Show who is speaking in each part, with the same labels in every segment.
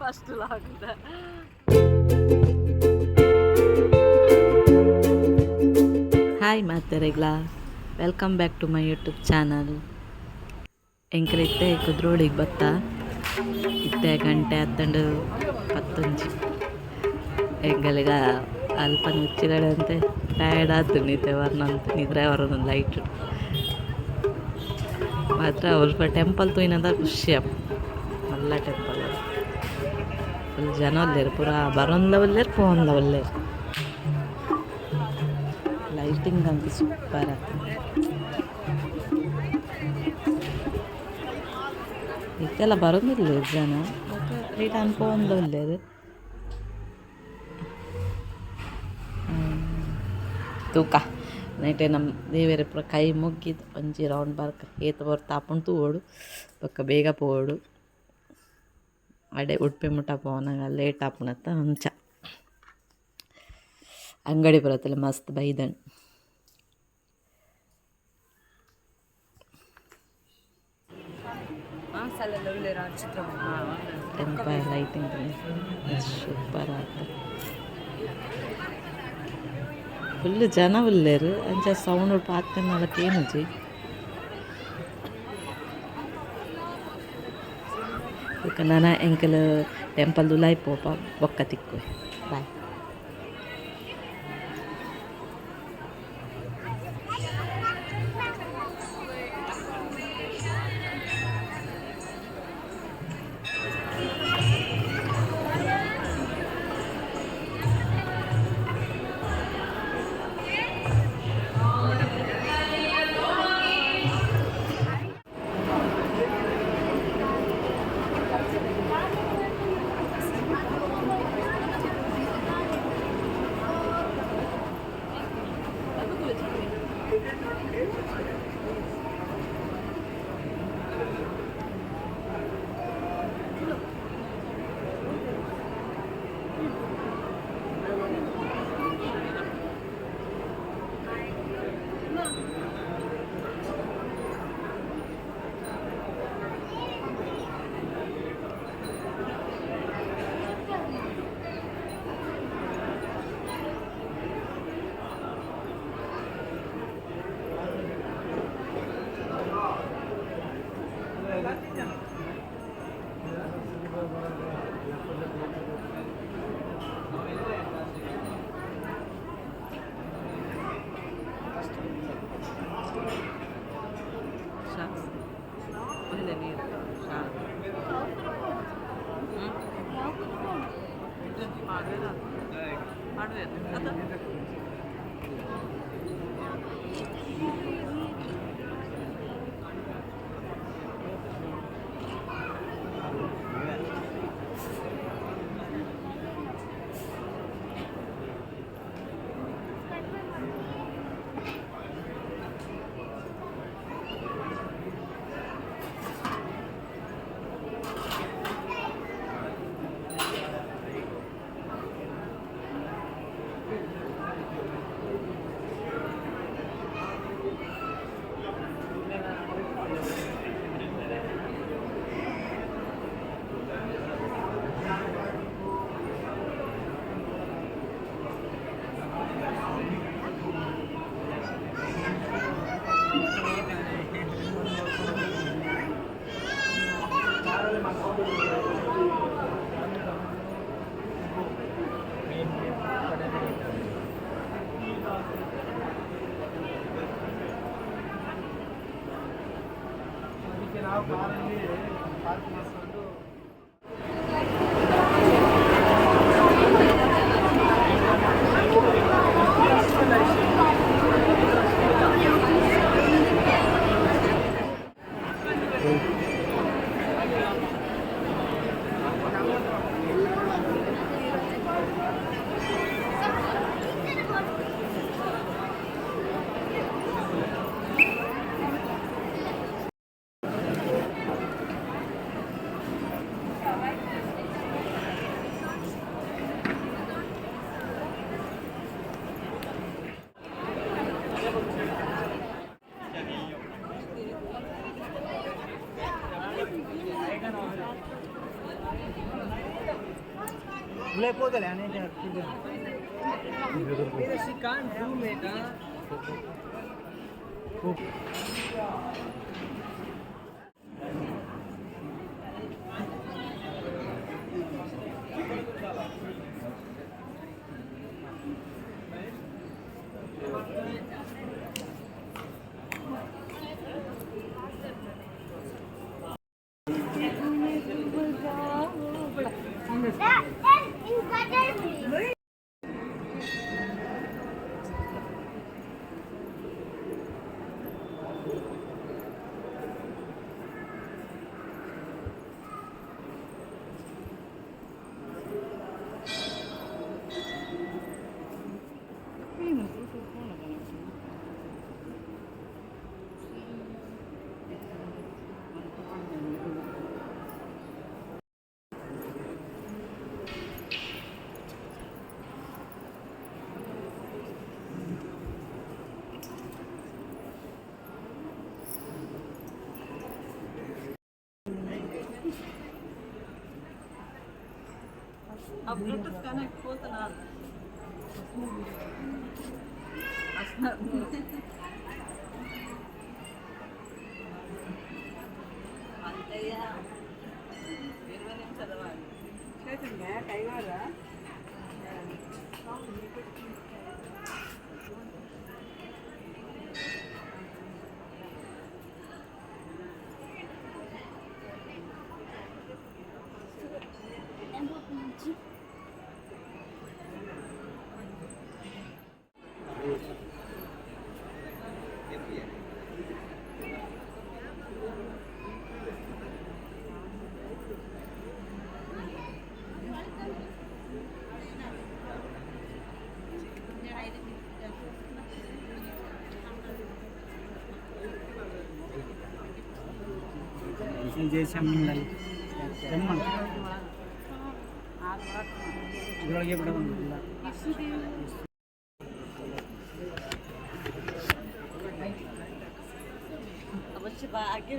Speaker 1: First ಲಾಗ್ದ
Speaker 2: hi ಮಾತೆರೆಗ್ಲಾ welcome back to my YouTube channel. ಎಂಕಲಿತ್ತೆ ಕುದ್ರೋಳಿಗೆ ಬತ್ತ ಇತ್ತೆ ಗಂಟೆ ಹತ್ತಂಡು ಪತ್ತೊಂಜಿ ಎಂಗಲಿಗ ಅಲ್ಪ ಮುಚ್ಚಿದಂತೆ ಟಯರ್ಡ್ ಆಯ್ತು ನಿದ್ದೆ ವರ್ನಂತ ನಿದ್ರೆ ವರೊಂದು ಲೈಟ್ ಮಾತ್ರ ಸ್ವಲ್ಪ ಟೆಂಪಲ್ ತೂಯಿನದ ಖುಷಿ ಮಲ್ಲ ಟೆಂಪಲ್ ಫುಲ್ ಜನ ಒಲ್ಲೇರು ಪೂರ ಬರೋಂದ ಒಲ್ಲೇರು ಪೋಂದ ಒಲ್ಲೇರು ಲೈಟಿಂಗ್ ಅಂತ ಸೂಪರ್ ಆಗ್ತದೆ. ಇತ್ತೆಲ್ಲ ಬರೋದಿಲ್ಲ ಜನ ಬಟ್ ರಿಟರ್ನ್ ಪೋಂದ ಒಲ್ಲೇರು ತೂಕ ನೈಟೆ ನಮ್ಮ ದೇವೇರೆ ಪೂರ ಕೈ ಮುಗಿದು ಒಂಜಿ ರೌಂಡ್ ಬರ್ಕ ಏತ ಬರ್ತಾಪುಂಡು ತೂವೋಡು ಬೊಕ್ಕ ಬೇಗ ಪೋವೋಡು ಅಡೆ ಉಡುಪಿ ಮುಟ್ಟ ಪೋನಾಗ ಲೇಟ್ ಆಪುಣತ್ತ ಅಂಚ ಅಂಗಡಿ ಬರತ್ತಲ್ಲ ಮಸ್ತ್ ಬೈದಣ್ ಟೆಂಪಲ್ ಲೈಟಿಂಗ್ ಸೂಪರ್ ಆಗ್ತದೆ. ಫುಲ್ ಜನ ಉಲ್ಲೇರು ಅಂಚ ಸೌಂಡ್ ಪಾತ್ಕನ್ನಲಕ್ಕೆ ಏನುಜಿ ಈಗ ನಾನು ಎಂಕಲ್ ಟೆಂಪಲ್ ದುಲಾಯ್ ಪೋಪ ಬೊಕ್ಕ ತಿಕ್ಕು ಬಾಯ್.
Speaker 1: లేకపోతేలే అనేది she can't do it.
Speaker 2: अब ब्लूटूथ कनेक्ट పోతనా అంతయ్య 20 నిమిషాలు వాడి చేతంగా కైవారా
Speaker 1: చేసాం ಇದ್ರೊಳಗೆ ಬಿಡೋದಿಲ್ಲ
Speaker 2: ಅವಶ್ಯ ಭಾಗ್ಯ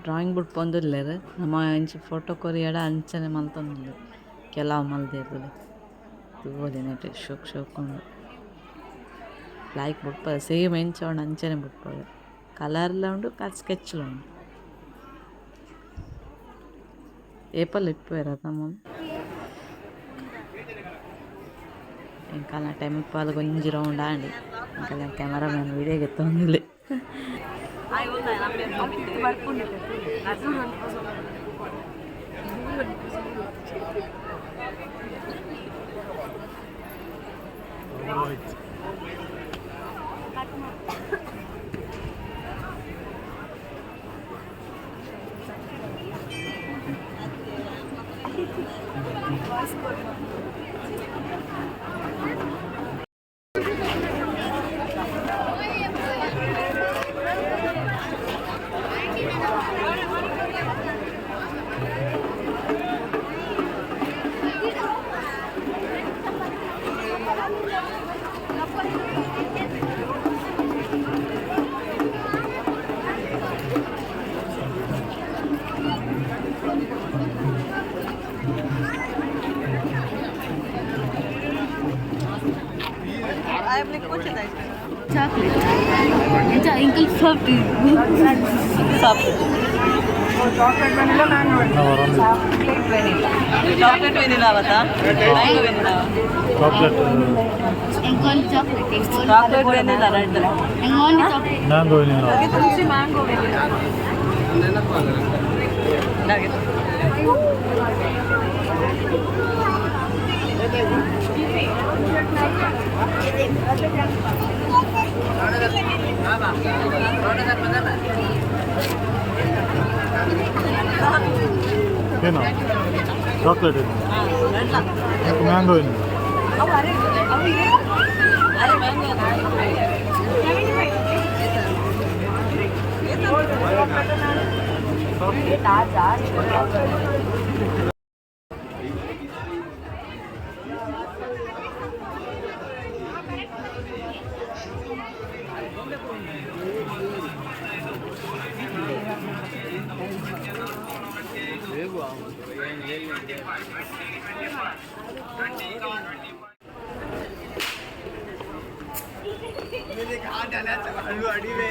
Speaker 2: ಡ್ರಾಯಿಂಗ್ ಬಿಟ್ಟು ಬಂದಿರ್ಲೇರು ನಮ್ಮ ಇಂಚು ಫೋಟೋ ಕೊರಿಯಾಡ ಅಂಚನೆ ಮಲ್ತೊಂದಿಲ್ಲ ಕೆಲವು ಮಲ್ದಿರ್ಲಿ ತೂವಲಿ ನೆಟ್ ಶೋಕೊಂಡು ಲೈಕ್ ಬಿಟ್ಪ ಸೇಮ್ ಎಂಚೋಂಡು ಅಂಚನೆ ಬಿಟ್ಪೋದು ಕಲರ್ಲ ಉಂಡು ಸ್ಕೆಚ್ಲು ಉಂಡು ఏపల్ ఇప్పారు అతను ఇంకా నా టెంపల్ కొంచెం రౌండ్ అండి ఇంకా నా కెమెరామెన్ వీడియోకి ఎత్తుంది I am like, what should I say?
Speaker 3: Chocolate ಇಂಕಲ್ soft
Speaker 1: chocolate vanilla mango
Speaker 2: chocolate vanilla ಅವತ್ತಾ ಮ್ಯಾಂಗೋ ವೆನಿಲಾ
Speaker 3: ಇಂಕಲ್ ಚಾಕ್ಲೇಟ್
Speaker 2: ಚಾಕ್ಲೇಟ್ ವೆನಿಲಾ ರೆಡ್
Speaker 3: ಇಂಗೋನಿ chocolate
Speaker 4: mango vanilla
Speaker 2: mango vanilla
Speaker 4: ಏನೋ ಚಾಕ್ಲೇಟ್ ಇದೆ ಮ್ಯಾಂಗೋ ವೆನಿಲಾ
Speaker 1: अड़ी में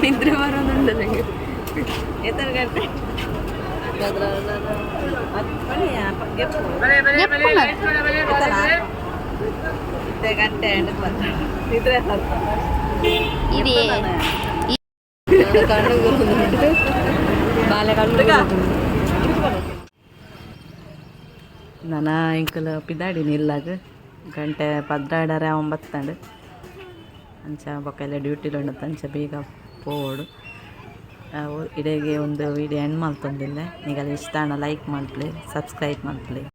Speaker 2: ನಿದ್ರೆ ಬರೋದುಂಟು ನನಗೆ ಎತ್ತರ ಗಂಟೆ ಗಂಟೆ ನಿದ್ರೆ
Speaker 3: ఇది
Speaker 2: ನಾನು ಇಂಕಲ್ ಪಿದಾಡಿನಿ ಇಲ್ಲಾಗ ಗಂಟೆ 9:10 ಅಂಚ ಬೊಕ್ಕ ಡ್ಯೂಟಿಲು ಉಂಡು ಅಂಚ ಬೇಗ ಪೋಡು ಇಡೆಗೆ ಒಂದು ವಿಡಿಯೋ ಎಂಡ್ ಮಲ್ತೊಂದಿಲ್ಲ ನಿಗಲ ಇಷ್ಟ ಲೈಕ್ ಮಲ್ಪಲೆ ಸಬ್ಸ್ಕ್ರೈಬ್ ಮಲ್ಪಲೆ.